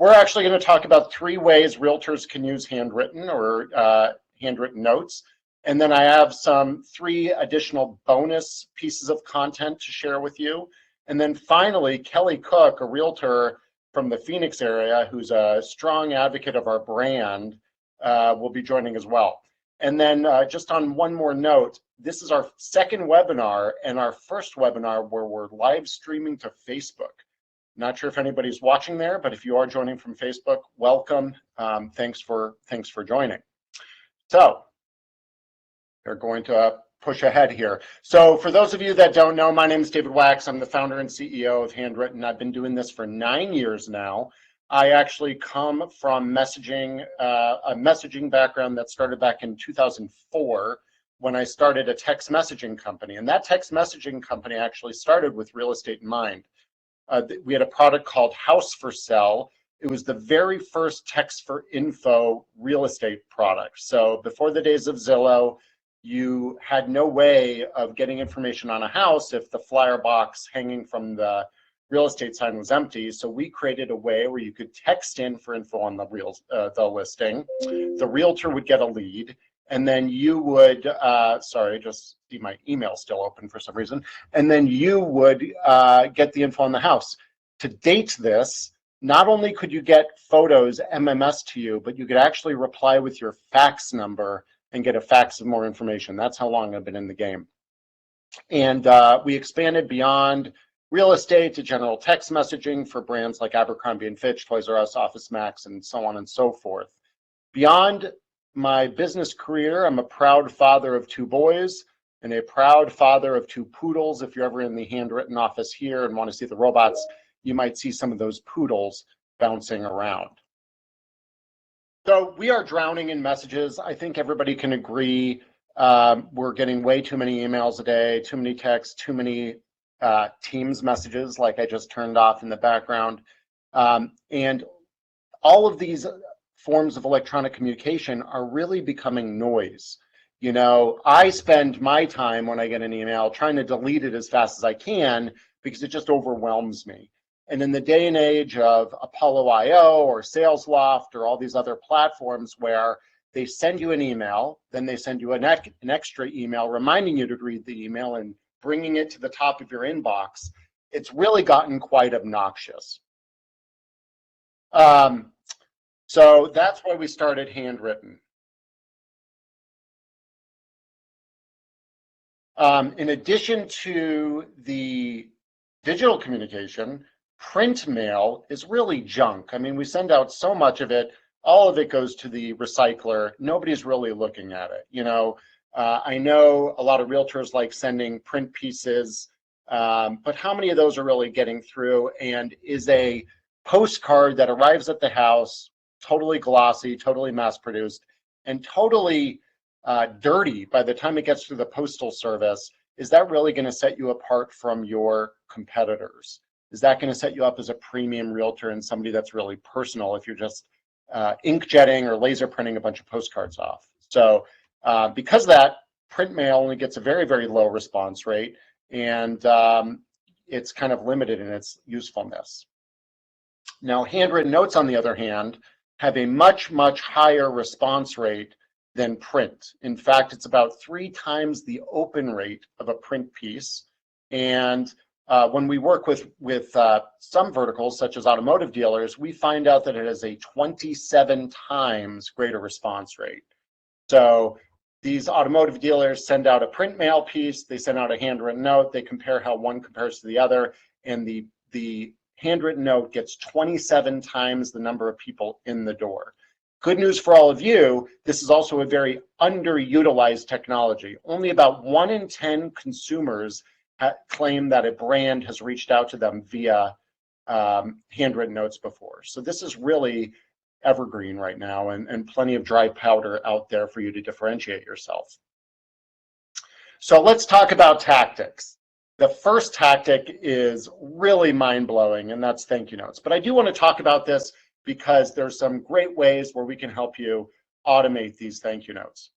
we're actually going to talk about 3 ways realtors can use handwritten or handwritten notes. And then I have some 3 additional bonus pieces of content to share with you. And then finally, Kelly Cook, a realtor from the Phoenix area who's a strong advocate of our brand, will be joining as well. And then just on one more note, this is our 2nd webinar and our first webinar where we're live streaming to Facebook. Not sure if anybody's watching there, but if you are joining from Facebook, welcome. Thanks for joining. So we're going to push ahead here. So for those of you that don't know, my name is David Wax. I'm the founder and CEO of Handwritten. I've been doing this for 9 years now. I actually come from messaging, a messaging background that started back in 2004 when I started a text messaging company. And that text messaging company actually started with real estate in mind. We had a product called House for Sell. It was the very first text for info real estate product. So before the days of Zillow, you had no way of getting information on a house if the flyer box hanging from the real estate sign was empty. So we created a way where you could text in for info on the listing. The realtor would get a lead, and then you would, sorry, just see my email still open for some reason, and then you would get the info on the house. To date this, not only could you get photos MMS to you, but you could actually reply with your fax number and get a fax of more information. That's how long I've been in the game. And we expanded beyond real estate to general text messaging for brands like Abercrombie & Fitch, Toys R Us, Office Max, and so on and so forth. Beyond my business career, I'm a proud father of 2 boys and a proud father of 2 poodles. If you're ever in the Handwritten office here and want to see the robots, you might see some of those poodles bouncing around. So we are drowning in messages. I think everybody can agree. We're getting way too many emails a day, too many texts, too many Teams messages like I just turned off in the background. And all of these forms of electronic communication are really becoming noise. You know, I spend my time when I get an email trying to delete it as fast as I can because it just overwhelms me. And in the day and age of Apollo IO or SalesLoft or all these other platforms where they send you an email, then they send you an extra email reminding you to read the email and bringing it to the top of your inbox, it's really gotten quite obnoxious. So that's why we started Handwritten. In addition to the digital communication, print mail is really junk. I mean, we send out so much of it, all of it goes to the recycler. Nobody's really looking at it. You know, I know a lot of realtors like sending print pieces, but how many of those are really getting through? And is a postcard that arrives at the house totally glossy, totally mass-produced, and totally dirty by the time it gets through the postal service, is that really going to set you apart from your competitors? Is that going to set you up as a premium realtor and somebody that's really personal if you're just inkjetting or laser printing a bunch of postcards off? So because of that, print mail only gets a very, very low response rate, and it's kind of limited in its usefulness. Now, handwritten notes, on the other hand, have a much, much higher response rate than print. In fact, it's about 3 times the open rate of a print piece. And when we work with some verticals, such as automotive dealers, we find out that it has a 27 times greater response rate. So these automotive dealers send out a print mail piece, they send out a handwritten note, they compare how one compares to the other, and the handwritten note gets 27 times the number of people in the door. Good news for all of you, this is also a very underutilized technology. Only about 1 in 10 consumers claim that a brand has reached out to them via handwritten notes before. So this is really evergreen right now, and plenty of dry powder out there for you to differentiate yourself. So let's talk about tactics. The first tactic is really mind-blowing, and that's thank you notes. But I do want to talk about this because there's some great ways where we can help you automate these thank you notes.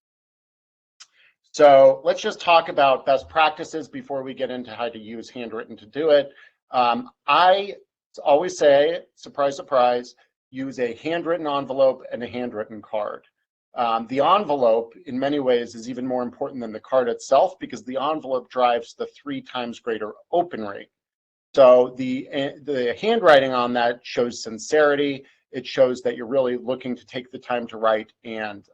So let's just talk about best practices before we get into how to use handwritten to do it. I always say, surprise, surprise, use a handwritten envelope and a handwritten card. The envelope, in many ways, is even more important than the card itself because the envelope drives the 3 times greater open rate. So the handwriting on that shows sincerity. It shows that you're really looking to take the time to write and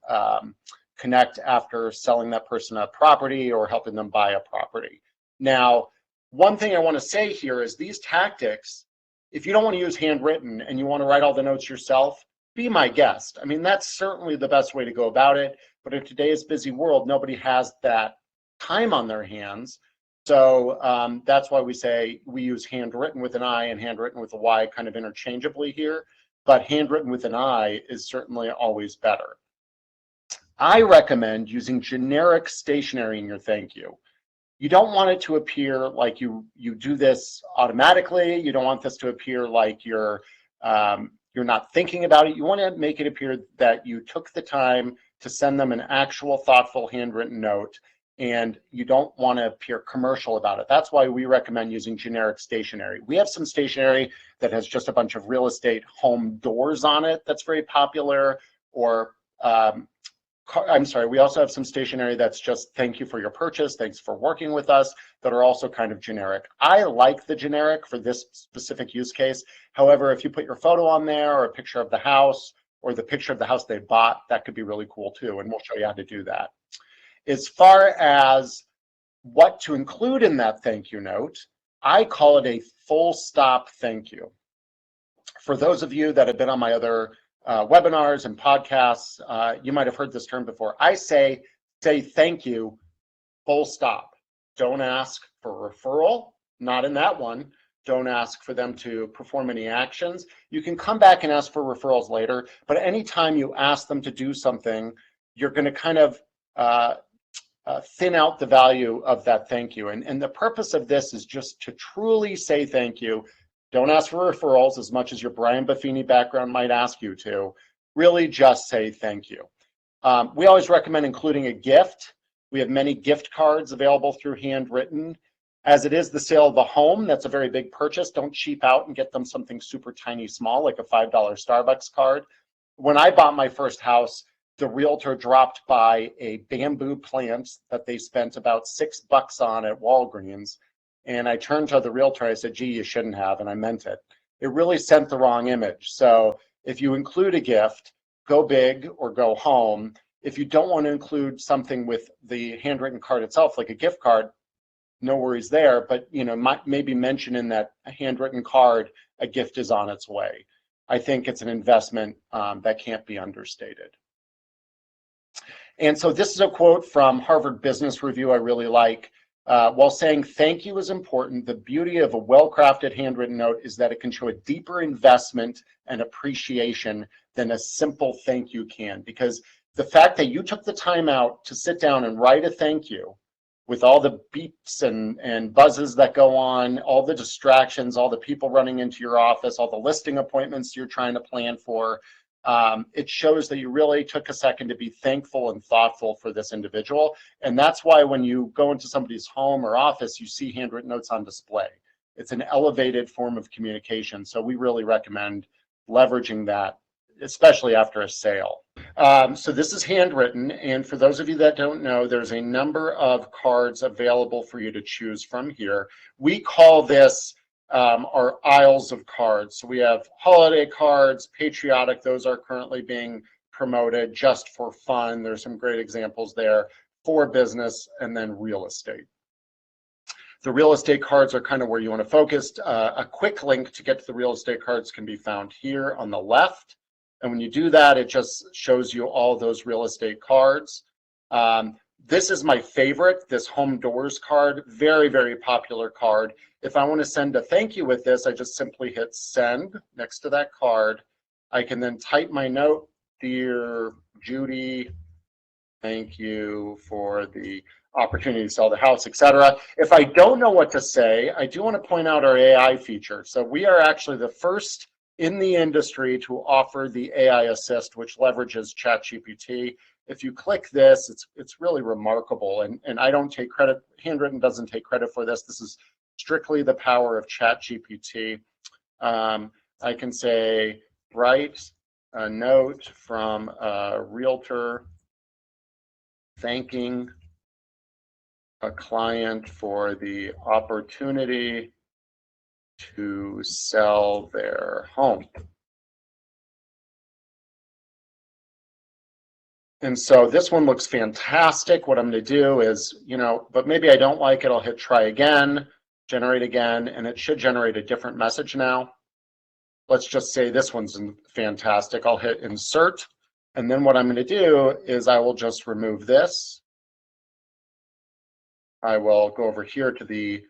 connect after selling that person a property or helping them buy a property. Now, one thing I want to say here is these tactics, if you don't want to use handwritten and you want to write all the notes yourself, be my guest. I mean, that's certainly the best way to go about it. But in today's busy world, nobody has that time on their hands. So that's why we say we use handwritten with an I and handwritten with a Y kind of interchangeably here. But handwritten with an I is certainly always better. I recommend using generic stationery in your thank you. You don't want it to appear like you do this automatically. You don't want this to appear like you're not thinking about it. You want to make it appear that you took the time to send them an actual thoughtful handwritten note, and you don't want to appear commercial about it. That's why we recommend using generic stationery. We have some stationery that has just a bunch of real estate home doors on it that's very popular, or I'm sorry, we also have some stationery that's just thank you for your purchase, thanks for working with us, that are also kind of generic. I like the generic for this specific use case. However, if you put your photo on there or a picture of the house or the picture of the house they bought, that could be really cool too, and we'll show you how to do that. As far as what to include in that thank you note, I call it a full stop thank you. For those of you that have been on my other webinars and podcasts, you might have heard this term before. I say thank you, full stop. Don't ask for referral, not in that one. Don't ask for them to perform any actions. You can come back and ask for referrals later, but anytime you ask them to do something, you're going to kind of thin out the value of that thank you. And the purpose of this is just to truly say thank you. Don't ask for referrals as much as your Brian Buffini background might ask you to. Really just say thank you. We always recommend including a gift. We have many gift cards available through Handwrytten. As it is the sale of the home, that's a very big purchase. Don't cheap out and get them something super tiny small like a $5 Starbucks card. When I bought my first house, the realtor dropped by a bamboo plant that they spent about $6 on at Walgreens. And I turned to the realtor, I said, gee, you shouldn't have, and I meant it. It really sent the wrong image. So if you include a gift, go big or go home. If you don't want to include something with the handwritten card itself, like a gift card, no worries there, but maybe mention in that handwritten card, a gift is on its way. I think it's an investment that can't be understated. And so this is a quote from Harvard Business Review I really like. While saying thank you is important, the beauty of a well-crafted handwritten note is that it can show a deeper investment and appreciation than a simple thank you can. Because the fact that you took the time out to sit down and write a thank you with all the beeps and buzzes that go on, all the distractions, all the people running into your office, all the listing appointments you're trying to plan for, it shows that you really took a second to be thankful and thoughtful for this individual. And that's why when you go into somebody's home or office, you see handwritten notes on display. It's an elevated form of communication. So we really recommend leveraging that, especially after a sale. So this is handwritten. And for those of you that don't know, there's a number of cards available for you to choose from here. We call this are aisles of cards. So we have holiday cards, patriotic, those are currently being promoted just for fun. There's some great examples there, for business, and then real estate. The real estate cards are kind of where you want to focus. A quick link to get to the real estate cards can be found here on the left. And when you do that, it just shows you all those real estate cards. This is my favorite, this home doors card, very, very popular card. If I want to send a thank you with this, I just simply hit send next to that card. I can then type my note, dear Judy, thank you for the opportunity to sell the house, etc. If I don't know what to say, I do want to point out our AI feature. So we are actually the first in the industry to offer the AI Assist, which leverages ChatGPT. If you click this, it's really remarkable, and I don't take credit. Handwrytten doesn't take credit for this. This is strictly the power of ChatGPT. I can say, write a note from a realtor thanking a client for the opportunity to sell their home. And so this one looks fantastic. What I'm going to do is, but maybe I don't like it. I'll hit try again, generate again, and it should generate a different message now. Let's just say this one's fantastic. I'll hit insert. And then what I'm going to do is I will just remove this. I will go over here to the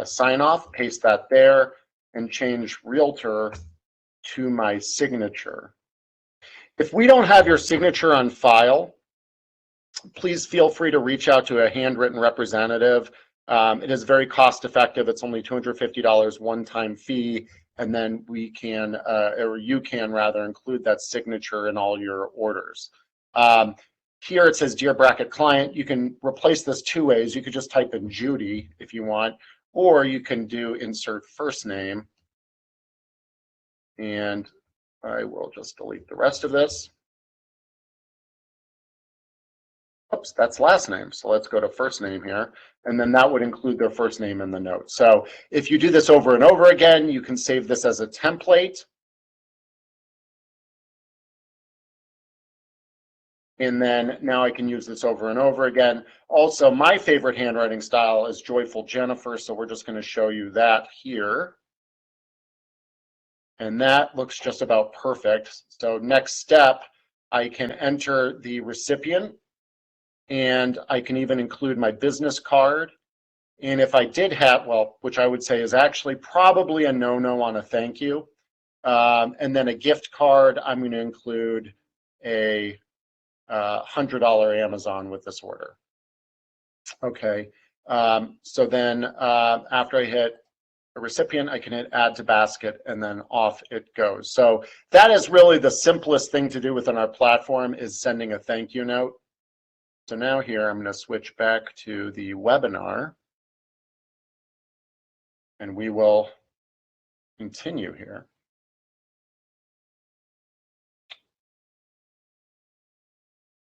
sign off, paste that there, and change realtor to my signature. If we don't have your signature on file, please feel free to reach out to a handwritten representative. It is very cost effective. It's only $250 one-time fee, and then we can, or you can rather, include that signature in all your orders. Here it says, Dear Bracket Client. You can replace this two ways. You could just type in Judy if you want, or you can do insert first name. And I will just delete the rest of this. Oops, that's last name. So let's go to first name here. And then that would include their first name in the note. So if you do this over and over again, you can save this as a template. And then now I can use this over and over again. Also, my favorite handwriting style is Joyful Jennifer. So we're just going to show you that here. And that looks just about perfect. So next step, I can enter the recipient, and I can even include my business card. And if I did have, well, which I would say is actually probably a no-no on a thank you, and then a gift card, I'm going to include a $100 Amazon with this order. Okay, so then after I hit a recipient, I can hit add to basket, and then off it goes. So that is really the simplest thing to do within our platform, is sending a thank you note. So now here I'm going to switch back to the webinar, and we will continue here.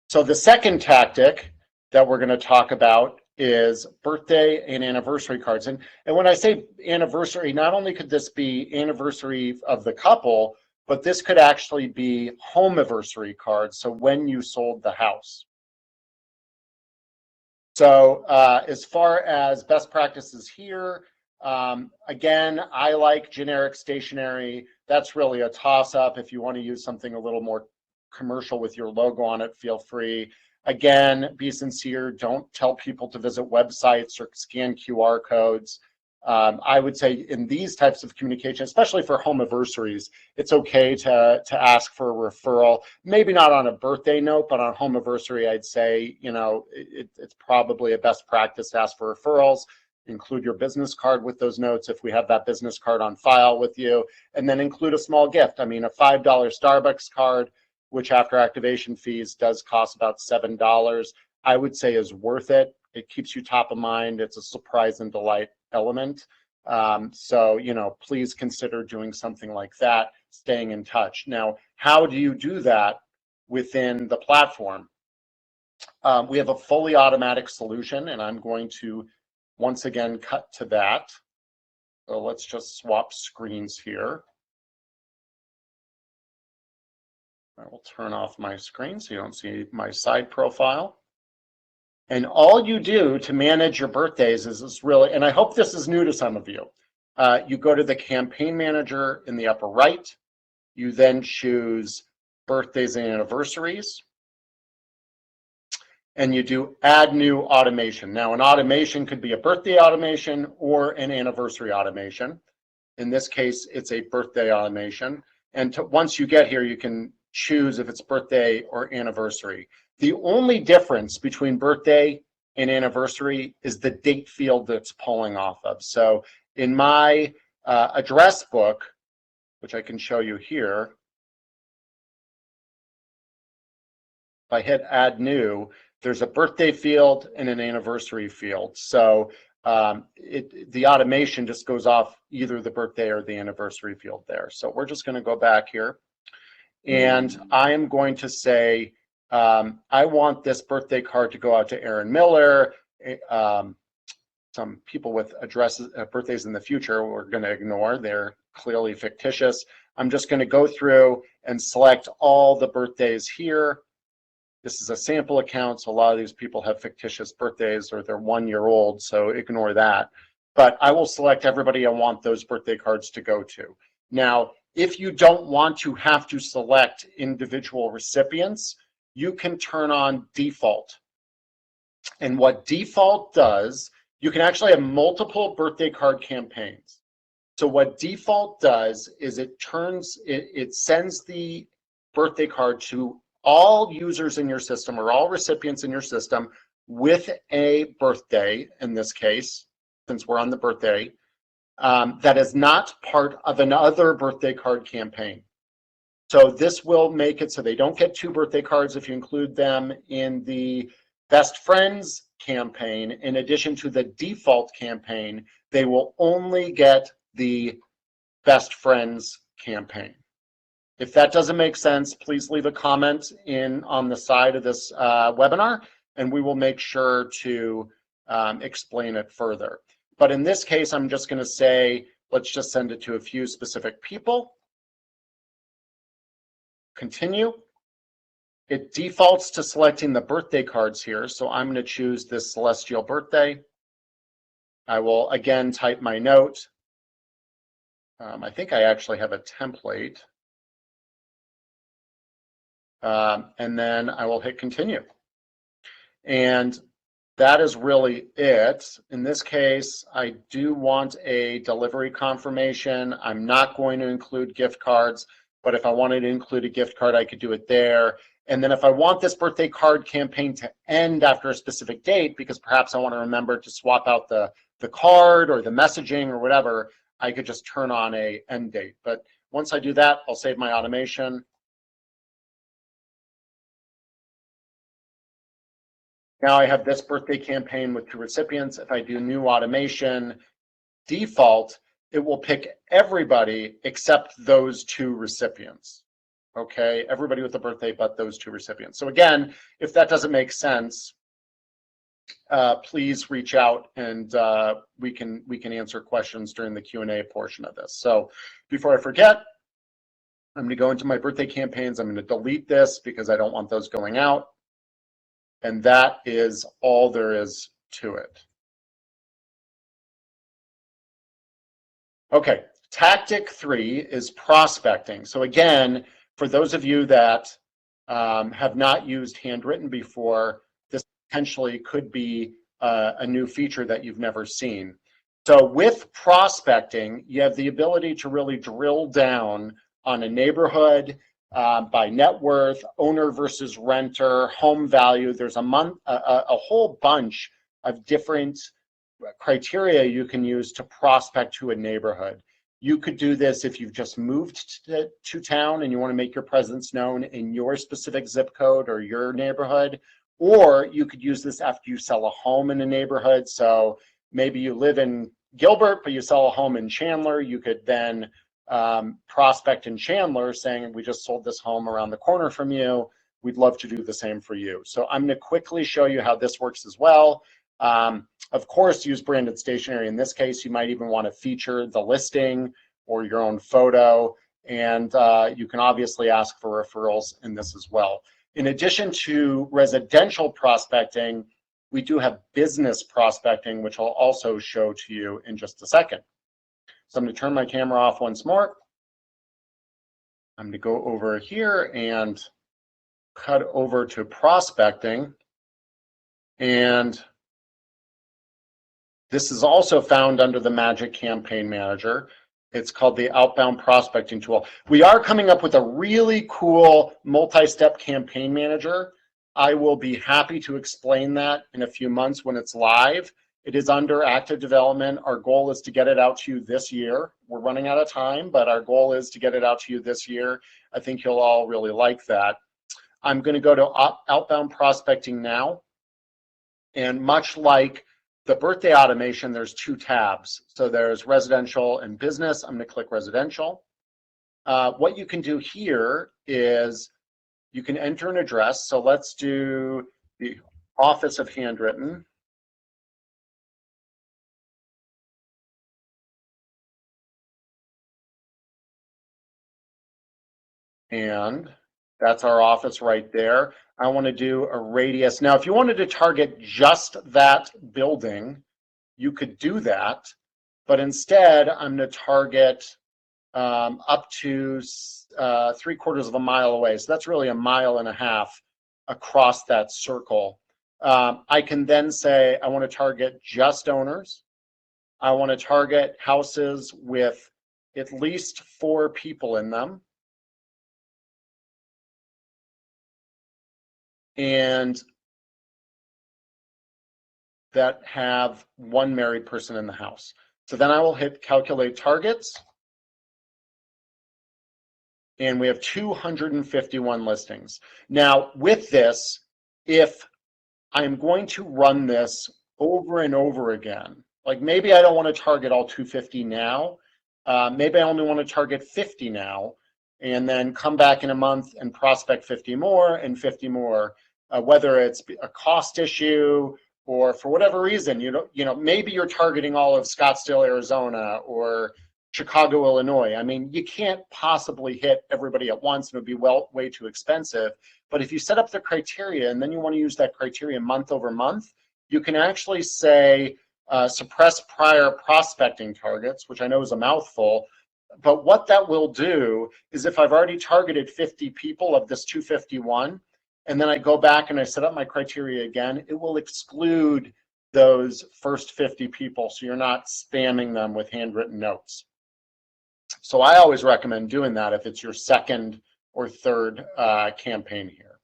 So the second tactic that we're going to talk about is birthday and anniversary cards. And when I say anniversary, not only could this be anniversary of the couple, but this could actually be home anniversary cards. So when you sold the house. So as far as best practices here, again, I like generic stationery. That's really a toss-up. If you want to use something a little more commercial with your logo on it, feel free. Again, be sincere. Don't tell people to visit websites or scan QR codes. I would say in these types of communication, especially for home anniversaries, it's okay to ask for a referral. Maybe not on a birthday note, but on home anniversary, I'd say, it's probably a best practice to ask for referrals. Include your business card with those notes if we have that business card on file with you, and then include a small gift. I mean, a $5 Starbucks card, which after activation fees does cost about $7, I would say is worth it. It keeps you top of mind. It's a surprise and delight element. So, please consider doing something like that, staying in touch. Now, how do you do that within the platform? We have a fully automatic solution, and I'm going to once again cut to that. So let's just swap screens here. I will turn off my screen so you don't see my side profile. And all you do to manage your birthdays is this really, and I hope this is new to some of you. You go to the campaign manager in the upper right. You then choose birthdays and anniversaries. And you do add new automation. Now, an automation could be a birthday automation or an anniversary automation. In this case, it's a birthday automation. And once you get here, you can choose if it's birthday or anniversary. The only difference between birthday and anniversary is the date field that's pulling off of. So in my address book, which I can show you here, if I hit add new, there's a birthday field and an anniversary field. So the automation just goes off either the birthday or the anniversary field there. So we're just going to go back here. and I am going to say, I want this birthday card to go out to Aaron Miller. Some people with addresses, birthdays in the future, we're going to ignore. They're clearly fictitious. I'm just going to go through and select all the birthdays here. This is a sample account, so a lot of these people have fictitious birthdays or they're 1 year old, so ignore that. But I will select everybody I want those birthday cards to go to. Now, if you don't want to have to select individual recipients, you can turn on default. And what default does, you can actually have multiple birthday card campaigns. So what default does is it sends the birthday card to all users in your system or all recipients in your system with a birthday, in this case, since we're on the birthday, that is not part of another birthday card campaign. So this will make it so they don't get 2 birthday cards if you include them in the best friends campaign. In addition to the default campaign, they will only get the best friends campaign. If that doesn't make sense, please leave a comment on the side of this webinar, and we will make sure to explain it further. But in this case, I'm just going to say, let's just send it to a few specific people. Continue. It defaults to selecting the birthday cards here, so I'm going to choose this celestial birthday. I will again type my note. I think I actually have a template. And then I will hit continue. And that is really it. In this case, I do want a delivery confirmation. I'm not going to include gift cards, but if I wanted to include a gift card, I could do it there. And then if I want this birthday card campaign to end after a specific date, because perhaps I want to remember to swap out the card or the messaging or whatever, I could just turn on a end date. But once I do that, I'll save my automation. Now I have this birthday campaign with 2 recipients. If I do new automation, default, it will pick everybody except those 2 recipients. Okay, everybody with a birthday but those 2 recipients. So again, if that doesn't make sense, please reach out and we can answer questions during the Q&A portion of this. So before I forget, I'm going to go into my birthday campaigns. I'm going to delete this because I don't want those going out. And that is all there is to it. Okay, tactic 3 is prospecting. So again, for those of you that have not used Handwrytten before, this potentially could be a new feature that you've never seen. So with prospecting, you have the ability to really drill down on a neighborhood by net worth, owner versus renter, home value. There's a whole bunch of different criteria you can use to prospect to a neighborhood. You could do this if you've just moved to town and you want to make your presence known in your specific zip code or your neighborhood, or you could use this after you sell a home in a neighborhood. So maybe you live in Gilbert, but you sell a home in Chandler. You could then prospect in Chandler saying, we just sold this home around the corner from you. We'd love to do the same for you. So I'm going to quickly show you how this works as well. Of course, use branded stationery. In this case, you might even want to feature the listing or your own photo. And you can obviously ask for referrals in this as well. In addition to residential prospecting, we do have business prospecting, which I'll also show to you in just a second. So I'm going to turn my camera off once more. I'm going to go over here and cut over to prospecting. And this is also found under the Magic Campaign Manager. It's called the Outbound Prospecting Tool. We are coming up with a really cool multi-step campaign manager. I will be happy to explain that in a few months when it's live. It is under active development. Our goal is to get it out to you this year. We're running out of time, but our goal is to get it out to you this year. I think you'll all really like that. I'm going to go to Outbound Prospecting now. And much like the birthday automation, there's 2 tabs. So there's residential and business. I'm going to click residential. what you can do here is you can enter an address. So let's do the office of Handwrytten. And that's our office right there. I want to do a radius. Now, if you wanted to target just that building, you could do that. But instead, I'm going to target up to 3/4 of a mile away. So that's really 1.5 miles across that circle. I can then say I want to target just owners. I want to target houses with at least 4 people in them. And that have 1 married person in the house. So then I will hit calculate targets. And we have 251 listings. Now with this, if I'm going to run this over and over again, like maybe I don't want to target all 250 now, maybe I only want to target 50 now, and then come back in a month and prospect 50 more and 50 more, whether it's a cost issue or for whatever reason, maybe you're targeting all of Scottsdale, Arizona, or Chicago, Illinois. I mean, you can't possibly hit everybody at once, and it would be way too expensive. But if you set up the criteria and then you want to use that criteria month over month, you can actually say suppress prior prospecting targets, which I know is a mouthful. But what that will do is if I've already targeted 50 people of this 251, and then I go back and I set up my criteria again, it will exclude those first 50 people, so you're not spamming them with handwritten notes. So I always recommend doing that if it's your second or third campaign here.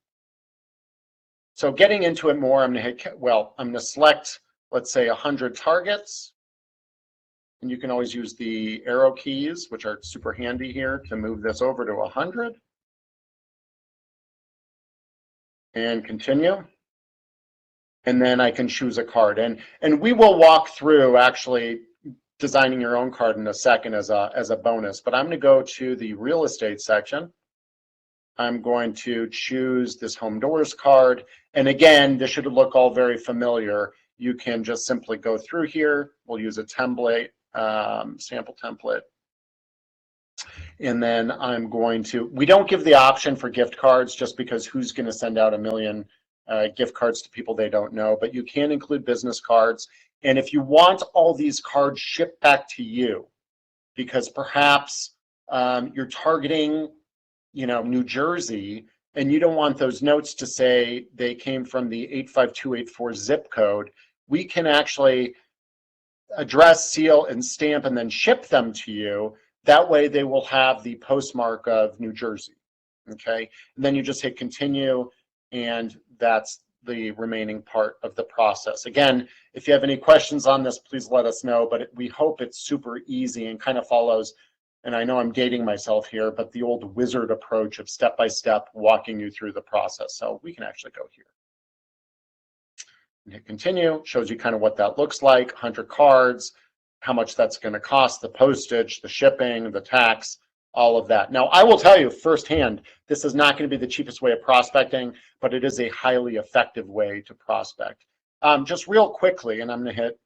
So getting into it more, I'm going to select, let's say, 100 targets. And you can always use the arrow keys, which are super handy here, to move this over to 100. And continue. And then I can choose a card. And we will walk through actually designing your own card in a second as a bonus. But I'm going to go to the real estate section. I'm going to choose this home doors card. And again, this should look all very familiar. You can just simply go through here. We'll use a template, sample template. And then I'm going to, we don't give the option for gift cards just because who's going to send out 1 million gift cards to people they don't know, but you can include business cards. And if you want all these cards shipped back to you, because perhaps you're targeting, New Jersey, and you don't want those notes to say they came from the 85284 zip code, we can actually address, seal, and stamp and then ship them to you. That way they will have the postmark of New Jersey, okay? And then you just hit continue, and that's the remaining part of the process. Again, if you have any questions on this, please let us know, but we hope it's super easy and kind of follows, and I know I'm dating myself here, but the old wizard approach of step-by-step walking you through the process. So we can actually go here. And hit continue, shows you kind of what that looks like, 100 cards, how much that's going to cost, the postage, the shipping, the tax, all of that. Now, I will tell you firsthand, this is not going to be the cheapest way of prospecting, but it is a highly effective way to prospect. Just real quickly, and I'm going to hit,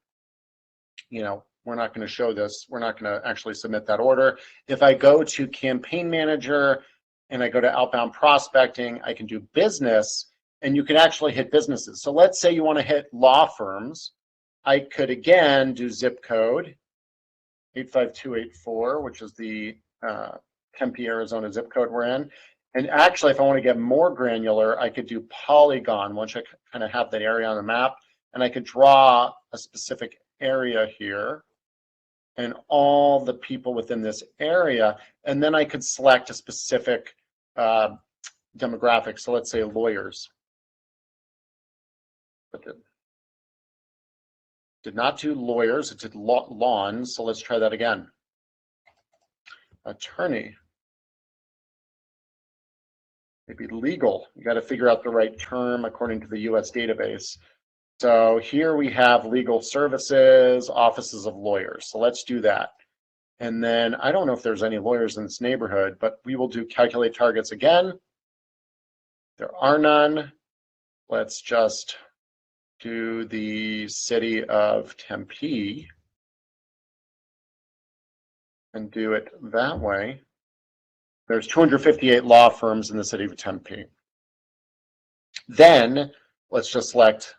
we're not going to show this. We're not going to actually submit that order. If I go to Campaign Manager and I go to Outbound Prospecting, I can do Business, and you can actually hit businesses. So let's say you want to hit law firms. I could, again, do zip code, 85284, which is the Tempe, Arizona zip code we're in. And actually, if I want to get more granular, I could do polygon, once I kind of have that area on the map, and I could draw a specific area here and all the people within this area, and then I could select a specific demographic. So let's say lawyers. But did not do lawyers, it did lawns, so let's try that again. Attorney. Maybe legal. You got to figure out the right term according to the US database. So here we have legal services, offices of lawyers. So let's do that. And then I don't know if there's any lawyers in this neighborhood, but we will do calculate targets again. There are none. Let's just do the city of Tempe and do it that way. There's 258 law firms in the city of Tempe. Then let's just select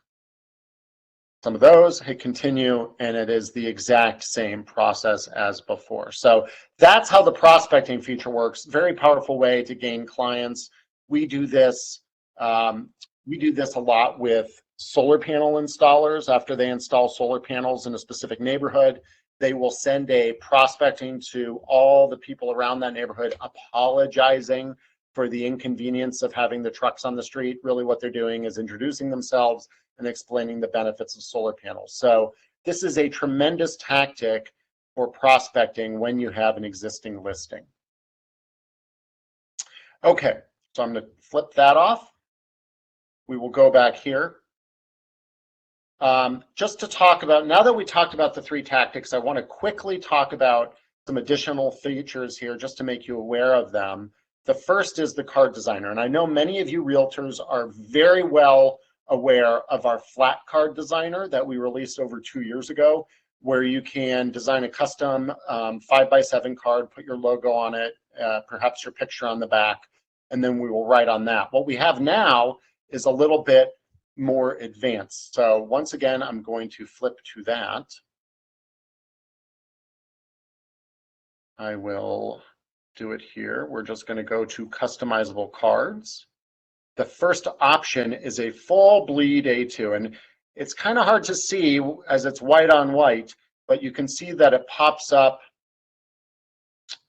some of those, hit continue, and it is the exact same process as before. So that's how the prospecting feature works. Very powerful way to gain clients. We do this a lot with solar panel installers. After they install solar panels in a specific neighborhood, they will send a prospecting to all the people around that neighborhood apologizing for the inconvenience of having the trucks on the street. Really what they're doing is introducing themselves and explaining the benefits of solar panels. So this is a tremendous tactic for prospecting when you have an existing listing. Okay, so I'm going to flip that off. We will go back here. Just to talk about, now that we talked about the 3 tactics, I want to quickly talk about some additional features here just to make you aware of them. The first is the card designer. And I know many of you realtors are very well aware of our flat card designer that we released over 2 years ago, where you can design a custom 5x7 card, put your logo on it, perhaps your picture on the back, and then we will write on that. What we have now is a little bit more advanced. So once again, I'm going to flip to that. I will do it here. We're just going to go to customizable cards. The first option is a full bleed A2, and it's kind of hard to see as it's white on white, but you can see that it pops up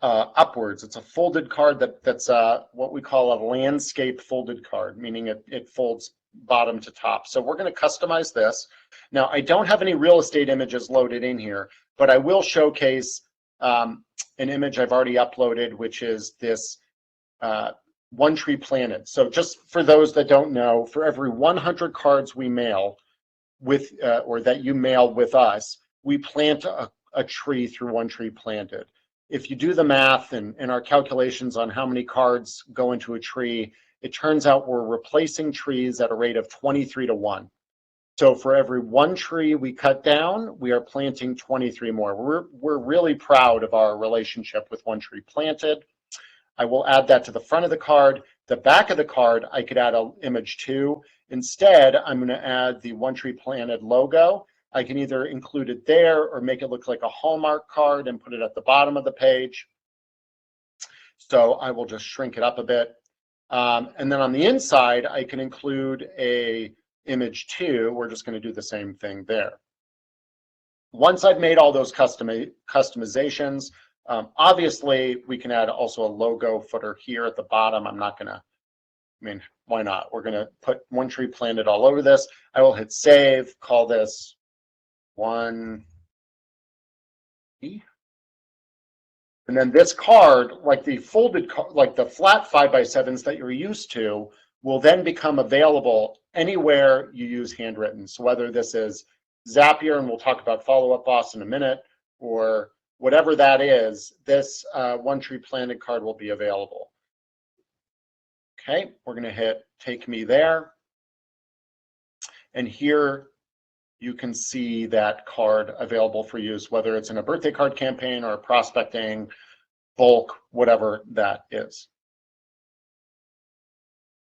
upwards. It's a folded card that's what we call a landscape folded card, meaning it folds bottom to top. So we're going to customize this. Now, I don't have any real estate images loaded in here, but I will showcase an image I've already uploaded, which is this one tree planted. So just for those that don't know, for every 100 cards we mail with, or that you mail with us, we plant a tree through one tree planted. If you do the math and our calculations on how many cards go into a tree, it turns out we're replacing trees at a rate of 23 to 1. So for every 1 tree we cut down, we are planting 23 more. We're really proud of our relationship with one tree planted. I will add that to the front of the card. The back of the card, I could add an image too. Instead, I'm going to add the one tree planted logo. I can either include it there or make it look like a Hallmark card and put it at the bottom of the page. So I will just shrink it up a bit. And then on the inside, I can include a image too. We're just going to do the same thing there. Once I've made all those customizations, obviously we can add also a logo footer here at the bottom. I'm not going to, I mean, why not? We're going to put one tree planted all over this. I will hit save, call this one. And then this card, like the folded card, like the flat 5x7s that you're used to, will then become available anywhere you use Handwrytten. So whether this is Zapier, and we'll talk about follow-up boss in a minute, or whatever that is, this one tree planted card will be available. Okay, we're going to hit take me there. And here you can see that card available for use, whether it's in a birthday card campaign or a prospecting, bulk, whatever that is.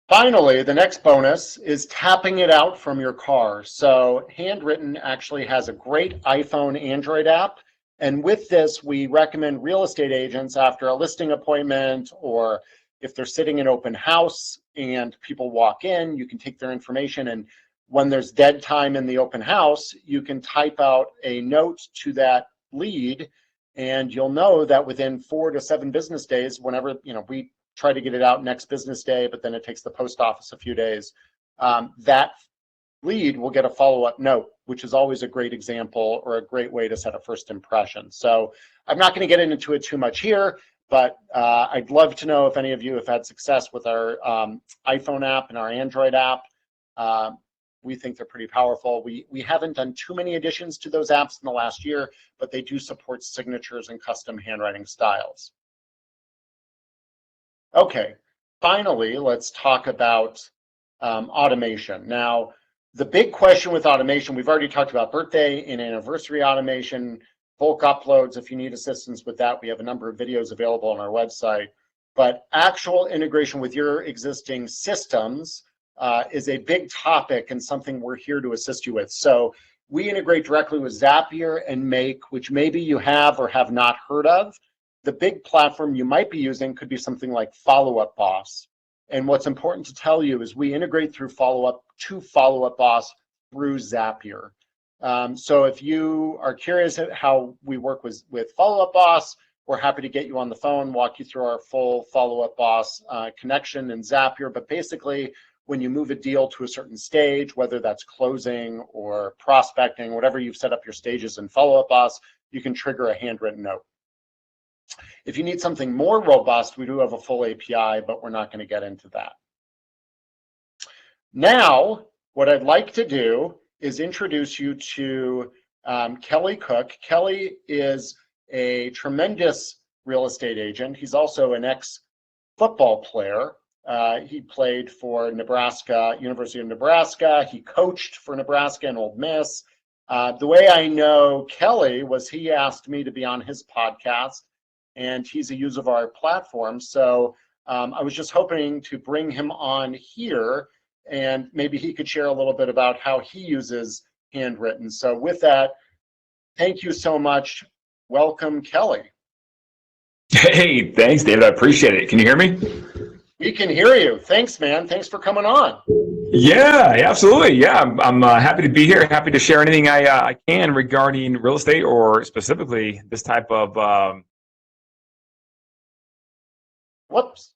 Finally, the next bonus is tapping it out from your car. So Handwrytten actually has a great iPhone Android app. And with this, we recommend real estate agents after a listing appointment, or if they're sitting in open house and people walk in, you can take their information, and when there's dead time in the open house, you can type out a note to that lead, and you'll know that within 4 to 7 business days, whenever, you know, we try to get it out next business day, but then it takes the post office a few days, that lead will get a follow-up note, which is always a great example or a great way to set a first impression. So I'm not going to get into it too much here, but I'd love to know if any of you have had success with our iPhone app and our Android app. We think they're pretty powerful. We haven't done too many additions to those apps in the last year, but they do support signatures and custom handwriting styles. Okay, finally, let's talk about automation. Now, the big question with automation, we've already talked about birthday and anniversary automation, bulk uploads. If you need assistance with that, we have a number of videos available on our website. But actual integration with your existing systems is a big topic and something we're here to assist you with. So we integrate directly with Zapier and Make, which maybe you have or have not heard of. The big platform you might be using could be something like Follow Up Boss. And what's important to tell you is we integrate through Follow Up Boss through Zapier. So if you are curious at how we work with Follow Up Boss, we're happy to get you on the phone, walk you through our full Follow Up Boss connection in Zapier. But basically, when you move a deal to a certain stage, whether that's closing or prospecting, whatever you've set up your stages in Follow Up Boss, you can trigger a handwritten note. If you need something more robust, we do have a full API, but we're not going to get into that. Now, what I'd like to do is introduce you to Kelly Cook. Kelly is a tremendous real estate agent. He's also an ex-football player. He played for Nebraska, University of Nebraska. He coached for Nebraska and Ole Miss. The way I know Kelly was he asked me to be on his podcast, and he's a user of our platform. So I was just hoping to bring him on here, and maybe he could share a little bit about how he uses Handwrytten. So with that, thank you so much. Welcome, Kelly. Hey, thanks, David. I appreciate it. Can you hear me? We can hear you. Thanks, man. Thanks for coming on. Yeah, absolutely. Yeah, I'm happy to be here. Happy to share anything I can regarding real estate, or specifically this type of. Whoops,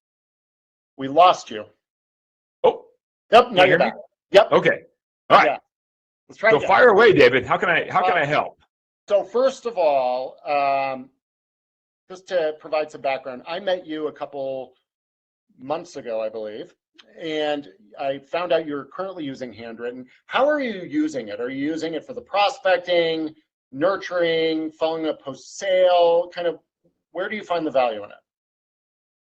we lost you. Oh, yep. Now you're back. Yep. Okay. All right. Yeah. Let's try. So fire away, David. How can I help? So first of all, just to provide some background, I met you a couple months ago, I believe, and I found out you're currently using Handwrytten. How are you using it? Are you using it for the prospecting, nurturing, following up post-sale? Kind of, where do you find the value in it?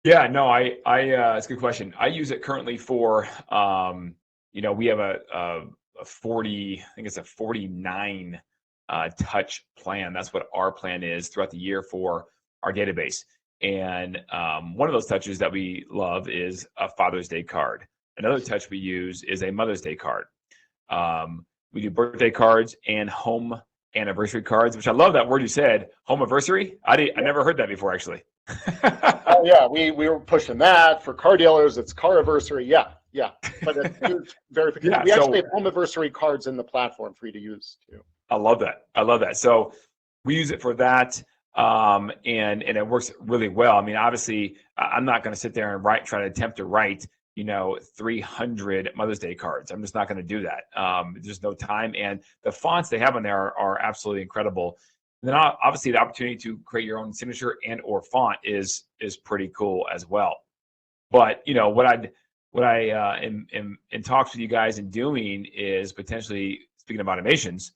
Yeah, no, it's a good question. I use it currently for, we have a 40, I think it's a 49 touch plan. That's what our plan is throughout the year for our database. And one of those touches that we love is a Father's Day card. Another touch we use is a Mother's Day card. We do birthday cards and home anniversary cards, which I love that word you said, home anniversary. I never heard that before, actually. Oh, yeah, we were pushing that for car dealers. It's car anniversary. Yeah. But it's very. Yeah, we actually have home anniversary cards in the platform for you to use too. I love that. So we use it for that. And it works really well. I mean, obviously, I'm not going to sit there and try to attempt to write, 300 Mother's Day cards. I'm just not going to do that. There's no time, and the fonts they have on there are absolutely incredible. And then obviously the opportunity to create your own signature and or font is pretty cool as well. But what I am in talks with you guys and doing is potentially, speaking of automations,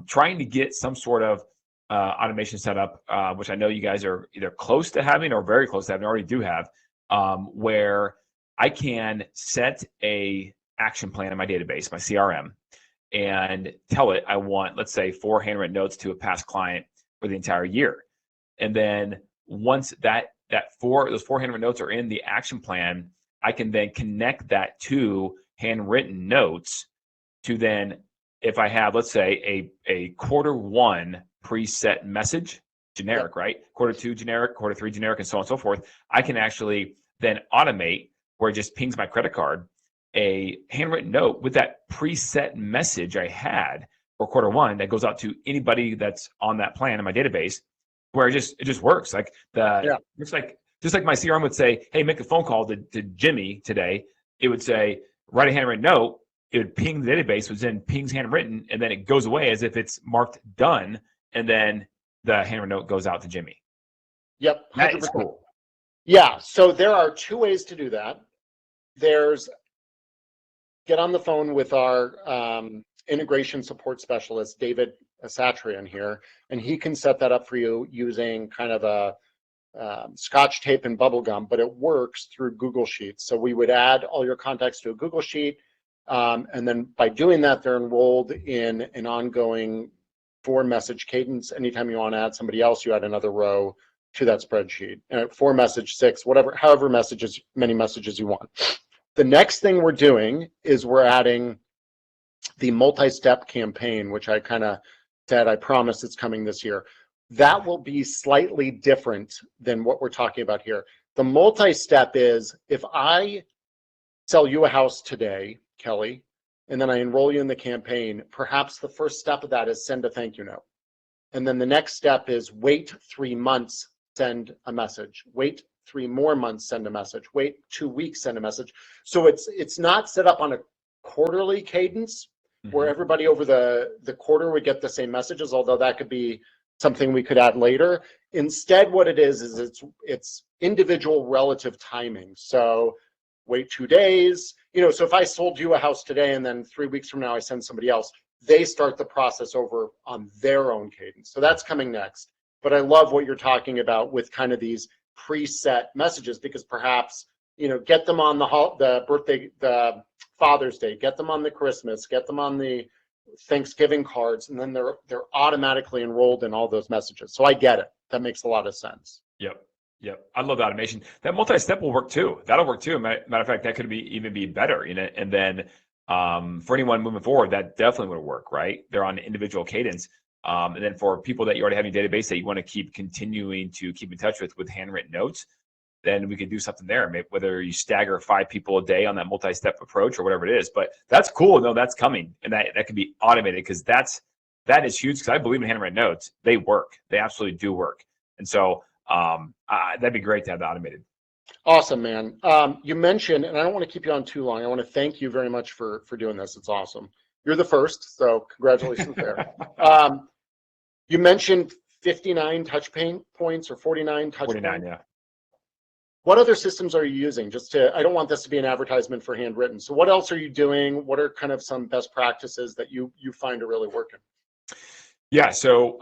trying to get some sort of automation set up, which I know you guys are either close to having or very close to having, already do have, where I can set a action plan in my database, my CRM, and tell it I want, let's say, 4 handwritten notes to a past client for the entire year. And then once those 4 handwritten notes are in the action plan, I can then connect that to handwritten notes to then, if I have, let's say, a Q1 preset message, generic, right? Q2 generic, Q3 generic, and so on and so forth, I can actually then automate where it just pings my credit card a handwritten note with that preset message I had for Q1 that goes out to anybody that's on that plan in my database, where it just works. Like it's like, just like my CRM would say, hey, make a phone call to Jimmy today. It would say, write a handwritten note. It would ping the database, which then pings handwritten, and then it goes away as if it's marked done, and then the handwritten note goes out to Jimmy. Yep, 100%. That is cool. Yeah, so there are 2 ways to do that. There's get on the phone with our integration support specialist, David Satrian here, and he can set that up for you using kind of a Scotch tape and bubble gum, but it works through Google Sheets. So we would add all your contacts to a Google Sheet, and then by doing that, they're enrolled in an ongoing 4-message cadence. Anytime you want to add somebody else, you add another row to that spreadsheet. 4 message, 6, whatever, however many messages you want. The next thing we're doing is we're adding the multi-step campaign, which I kind of said, I promise it's coming this year. That will be slightly different than what we're talking about here. The multi-step is, if I sell you a house today, Kelly, and then I enroll you in the campaign, perhaps the first step of that is send a thank you note. And then the next step is wait 3 months, send a message. Wait 3 more months, send a message. Wait 2 weeks, send a message. So it's not set up on a quarterly cadence where everybody over the quarter would get the same messages, although that could be something we could add later. Instead, what it is it's individual relative timing. So wait 2 days, so if I sold you a house today and then 3 weeks from now I send somebody else, they start the process over on their own cadence. So that's coming next. But I love what you're talking about with kind of these preset messages, because perhaps, get them on the birthday, the Father's Day, get them on the Christmas, get them on the Thanksgiving cards, and then they're automatically enrolled in all those messages. So I get it. That makes a lot of sense. Yep. I love the automation. That multi-step will work too. That'll work too. Matter of fact, that could even be better. And then for anyone moving forward, that definitely would work, right? They're on individual cadence. And then for people that you already have in your database that you want to keep continuing to keep in touch with handwritten notes, then we could do something there. Maybe whether you stagger 5 people a day on that multi-step approach or whatever it is. But that's cool. No, that's coming, and that can be automated, because that is huge. Because I believe in handwritten notes. They work. They absolutely do work. And so that'd be great to have that automated. Awesome, man. You mentioned, and I don't want to keep you on too long. I want to thank you very much for doing this. It's awesome. You're the first, so congratulations there. You mentioned 59 touch points or 49 touch 49, points. yeah. What other systems are you using? I don't want this to be an advertisement for Handwrytten. So what else are you doing? What are kind of some best practices that you find are really working? Yeah, so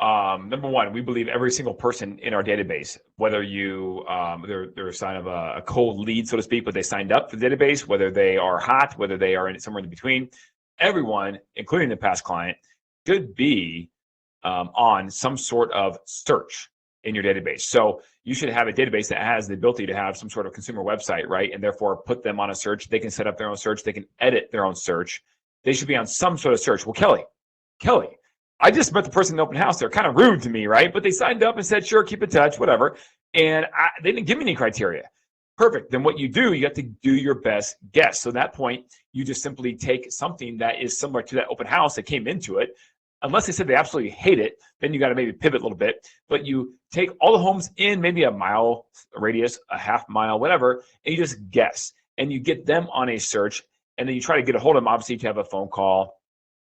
number one, we believe every single person in our database, whether they're a sign of a cold lead, so to speak, but they signed up for the database, whether they are hot, whether they are somewhere in between, everyone, including the past client, should be on some sort of search in your database. So you should have a database that has the ability to have some sort of consumer website, right? And therefore put them on a search. They can set up their own search. They can edit their own search. They should be on some sort of search. Well, Kelly, I just met the person in the open house. They're kind of rude to me, right? But they signed up and said, sure, keep in touch, whatever. And they didn't give me any criteria. Perfect. Then what you do, you have to do your best guess. So at that point, you just simply take something that is similar to that open house that came into it. Unless they said they absolutely hate it, then you got to maybe pivot a little bit. But you take all the homes in maybe a mile radius, a half mile, whatever, and you just guess. And you get them on a search, and then you try to get a hold of them. Obviously, you can have a phone call,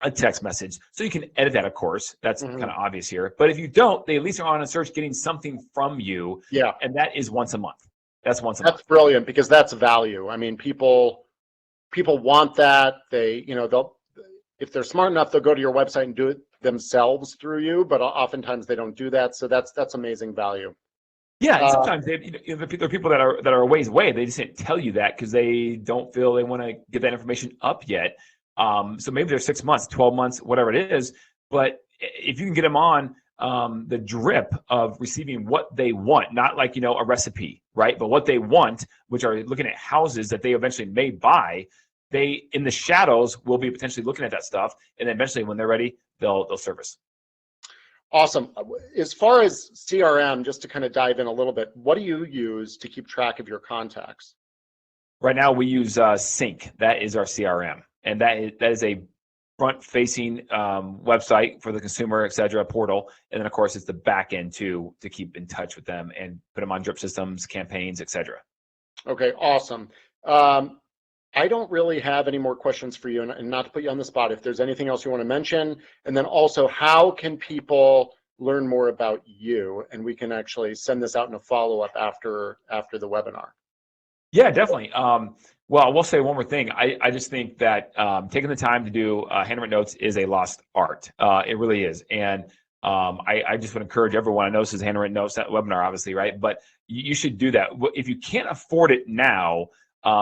a text message. So you can edit that, of course. That's kind of obvious here. But if you don't, they at least are on a search getting something from you. Yeah. And that is once a month. That's once a month. That's brilliant, because that's value. I mean, people want that. They'll, if they're smart enough, they'll go to your website and do it themselves through you, but oftentimes they don't do that. So that's amazing value. Yeah, and sometimes there are people that are a ways away. They just didn't tell you that because they don't feel they want to get that information up yet. So maybe they're 6 months, 12 months, whatever it is. But if you can get them on the drip of receiving what they want, not like, a recipe, right? But what they want, which are looking at houses that they eventually may buy, they, in the shadows, will be potentially looking at that stuff. And then eventually when they're ready, they'll service. Awesome. As far as CRM, just to kind of dive in a little bit, what do you use to keep track of your contacts? Right now we use Sync. That is our CRM. And that is a front-facing website for the consumer, et cetera, portal. And then, of course, it's the back end to keep in touch with them and put them on drip systems, campaigns, et cetera. Okay, awesome. I don't really have any more questions for you, and not to put you on the spot, if there's anything else you want to mention, and then also, how can people learn more about you? And we can actually send this out in a follow-up after the webinar. Yeah, definitely. Well, I will say one more thing. I just think that taking the time to do handwritten notes is a lost art. It really is. And I just would encourage everyone. I know this is handwritten notes, that webinar, obviously, right? But you should do that. If you can't afford it now, get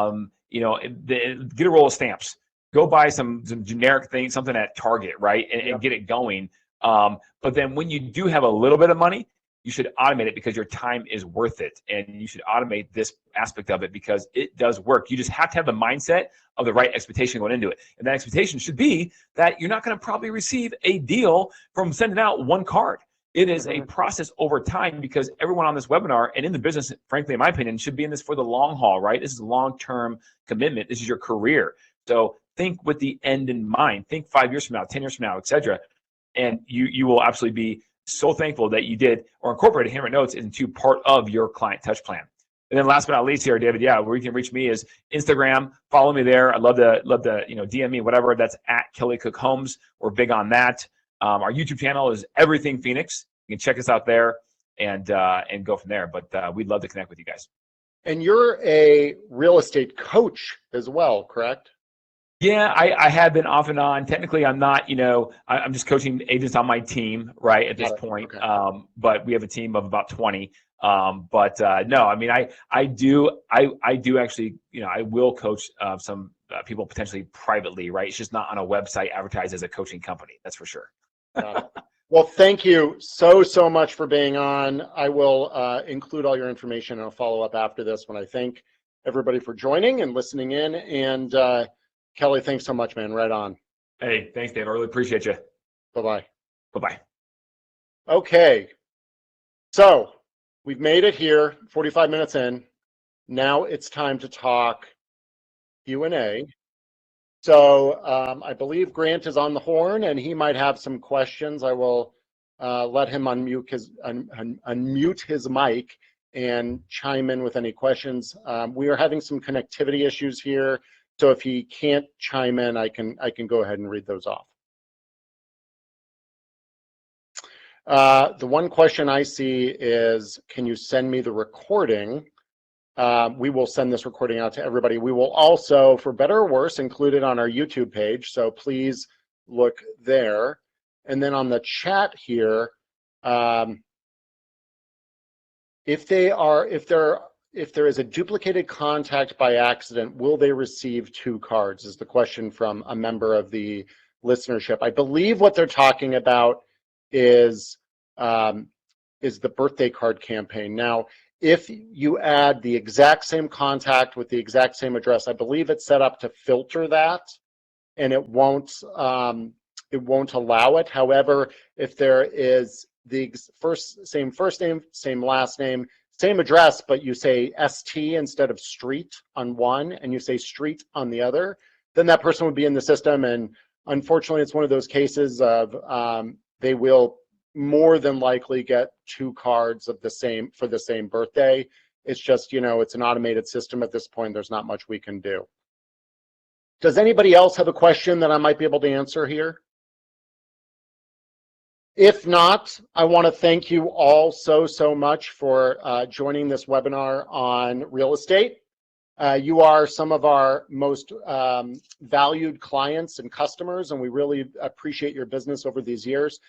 a roll of stamps. Go buy some generic thing, something at Target, right? And get it going. But then when you do have a little bit of money, you should automate it because your time is worth it. And you should automate this aspect of it because it does work. You just have to have the mindset of the right expectation going into it. And that expectation should be that you're not going to probably receive a deal from sending out one card. It is a process over time because everyone on this webinar and in the business, frankly, in my opinion, should be in this for the long haul, right? This is a long-term commitment. This is your career. So think with the end in mind. Think 5 years from now, 10 years from now, et cetera. And you will absolutely be so thankful that you did or incorporated handwritten notes into part of your client touch plan. And then last but not least here, David, where you can reach me is Instagram. Follow me there. I'd love to DM me, whatever. That's at Kelly Cook Homes. We're big on that. Our YouTube channel is Everything Phoenix. You can check us out there and go from there. But we'd love to connect with you guys. And you're a real estate coach as well, correct? Yeah, I have been off and on. Technically, I'm not, I'm just coaching agents on my team, right, at this point. Okay. But we have a team of about 20. No, I mean, I do actually, I will coach some people potentially privately, right? It's just not on a website advertised as a coaching company. That's for sure. Well, thank you so much for being on. I will include all your information and I'll follow up after this when I thank everybody for joining and listening in. And Kelly, thanks so much, man. Right on. Hey, thanks, Dave. I really appreciate you. Bye-bye. Bye-bye. Okay. So we've made it here, 45 minutes in. Now it's time to talk Q&A. So I believe Grant is on the horn and he might have some questions. I will let him unmute his mic and chime in with any questions. We are having some connectivity issues here. So if he can't chime in, I can go ahead and read those off. The one question I see is, can you send me the recording? We will send this recording out to everybody. We will also, for better or worse, include it on our YouTube page. So please look there. And then on the chat here, if there is a duplicated contact by accident, will they receive 2 cards? Is the question from a member of the listenership. I believe what they're talking about is the birthday card campaign. Now, if you add the exact same contact with the exact same address, I believe it's set up to filter that, and it won't allow it. However, if there is the same first name, same last name, same address, but you say ST instead of street on one and you say street on the other, then that person would be in the system. And unfortunately, it's one of those cases of they will more than likely get 2 cards of the same for the same birthday. It's just, it's an automated system at this point. There's not much we can do. Does anybody else have a question that I might be able to answer here? If not, I want to thank you all so much for joining this webinar on real estate. You are some of our most valued clients and customers, and we really appreciate your business over these years.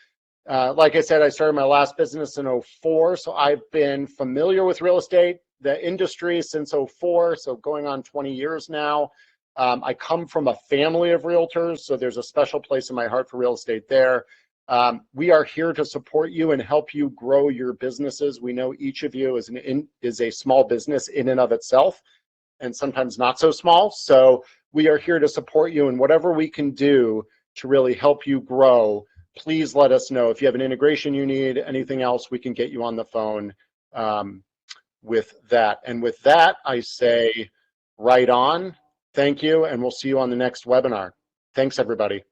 Like I said, I started my last business in 2004, so I've been familiar with real estate, the industry, since 2004, so going on 20 years now. I come from a family of realtors, so there's a special place in my heart for real estate there. We are here to support you and help you grow your businesses. We know each of you is a small business in and of itself, and sometimes not so small. So we are here to support you in whatever we can do to really help you grow. Please let us know if you have an integration you need, anything else, we can get you on the phone with that. And with that, I say right on. Thank you, and we'll see you on the next webinar. Thanks, everybody.